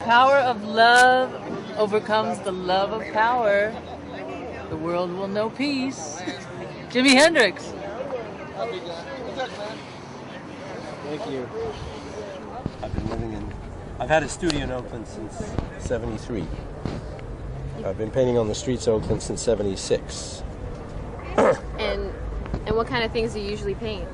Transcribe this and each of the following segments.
Power of love overcomes the love of power. The world will know peace. Jimi Hendrix. Thank you. I've had a studio in Oakland since '73. I've been painting on the streets of Oakland since '76. And what kind of things do you usually paint?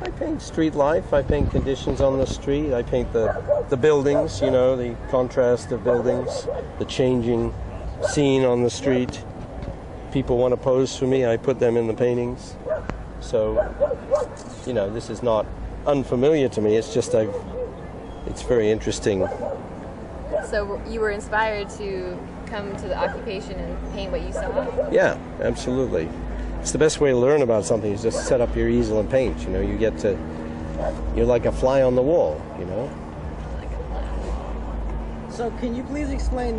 I paint street life. I paint conditions on the street. I paint the buildings, you know, the contrast of buildings, the changing scene on the street. People want to pose for me, I put them in the paintings. So, you know, this is not unfamiliar to me. It's just it's very interesting. So you were inspired to come to the occupation and paint what you saw? Yeah, absolutely. It's the best way to learn about something is just set up your easel and paint. You know, you're like a fly on the wall, you know. So can you please explain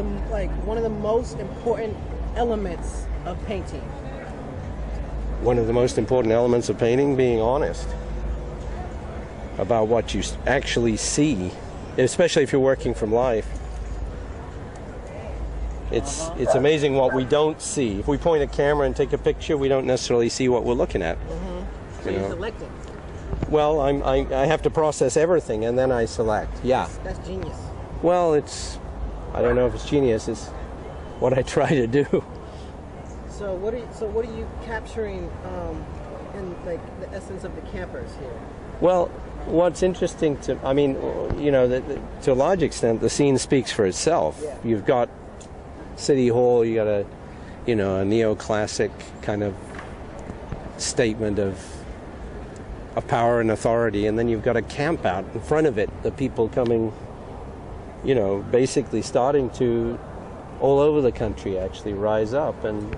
one of the most important elements of painting? One of the most important elements of painting, being honest about what you actually see, especially if you're working from life. It's amazing what we don't see. If we point a camera and take a picture, we don't necessarily see what we're looking at. Mm-hmm. So you select it. Well, I have to process everything and then I select. Yeah. That's genius. Well, I don't know if it's genius. It's what I try to do. So what are you capturing in the essence of the campers here? Well, what's interesting to a large extent, the scene speaks for itself. Yeah. You've got City Hall, you got a neoclassic kind of statement of power and authority, and then you've got a camp out in front of it, the people coming, basically starting to all over the country actually rise up and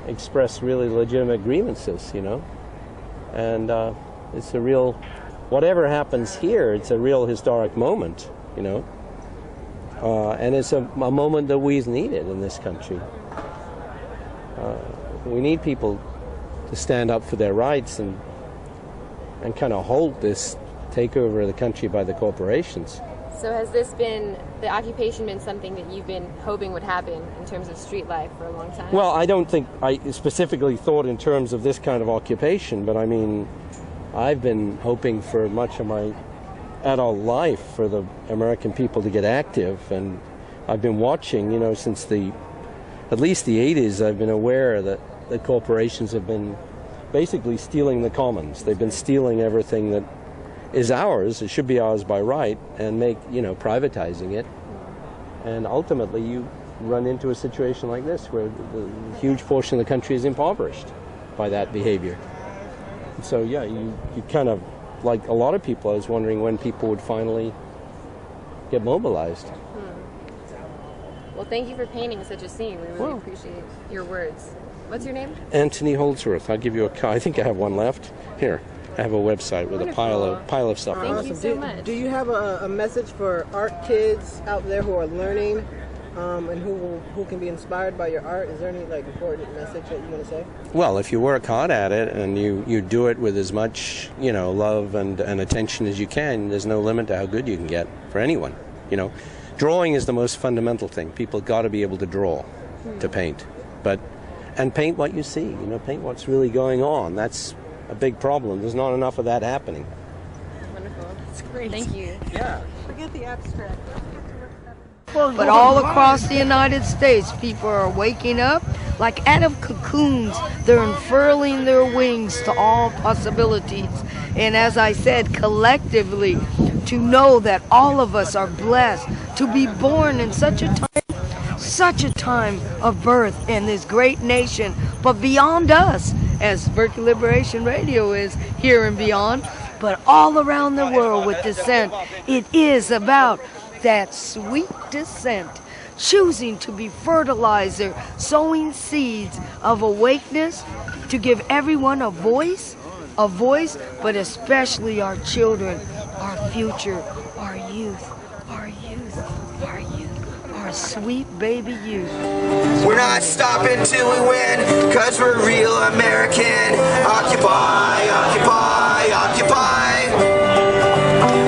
express really legitimate grievances, and it's a real, whatever happens here, it's a real historic moment, and it's a moment that we've needed in this country. We need people to stand up for their rights and kind of halt this takeover of the country by the corporations. So has the occupation been something that you've been hoping would happen in terms of street life for a long time? Well, I don't think I specifically thought in terms of this kind of occupation, but I mean, I've been hoping for much of my adult life for the American people to get active, and I've been watching, since at least the 80s, I've been aware that the corporations have been basically stealing the commons. They've been stealing everything that is ours, it should be ours by right, and privatizing it. And ultimately you run into a situation like this where the huge portion of the country is impoverished by that behavior. So yeah, you kind of, like a lot of people, I was wondering when people would finally get mobilized. Well, thank you for painting such a scene. We really appreciate your words. What's your name? Anthony Holdsworth. I'll give you I think I have one left. Here, I have a website with a pile of stuff on it. Thank you so much. Do you have a message for art kids out there who are learning and who can be inspired by your art? Is there any important message that you want to say? Well, if you work hard at it and you do it with as much love and attention as you can, there's no limit to how good you can get for anyone. Drawing is the most fundamental thing. People got to be able to draw to paint, and paint what you see. Paint what's really going on. That's a big problem. There's not enough of that happening. Wonderful. That's great. Thank you. Yeah. Forget the abstract. But all across the United States, people are waking up like out of cocoons. They're unfurling their wings to all possibilities. And as I said, collectively, to know that all of us are blessed to be born in such a time of birth in this great nation, but beyond us, as Berkeley Liberation Radio is here and beyond, but all around the world with dissent. It is about that sweet dissent, choosing to be fertilizer, sowing seeds of awakeness, to give everyone a voice, but especially our children, our future, our youth, our sweet baby youth. We're not stopping till we win, 'cause we're real American. Occupy, occupy, occupy.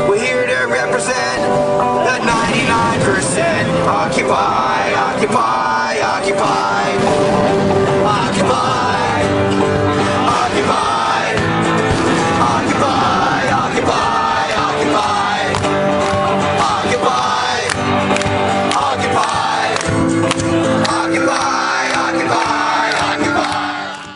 We're here to represent the 99%. occupied.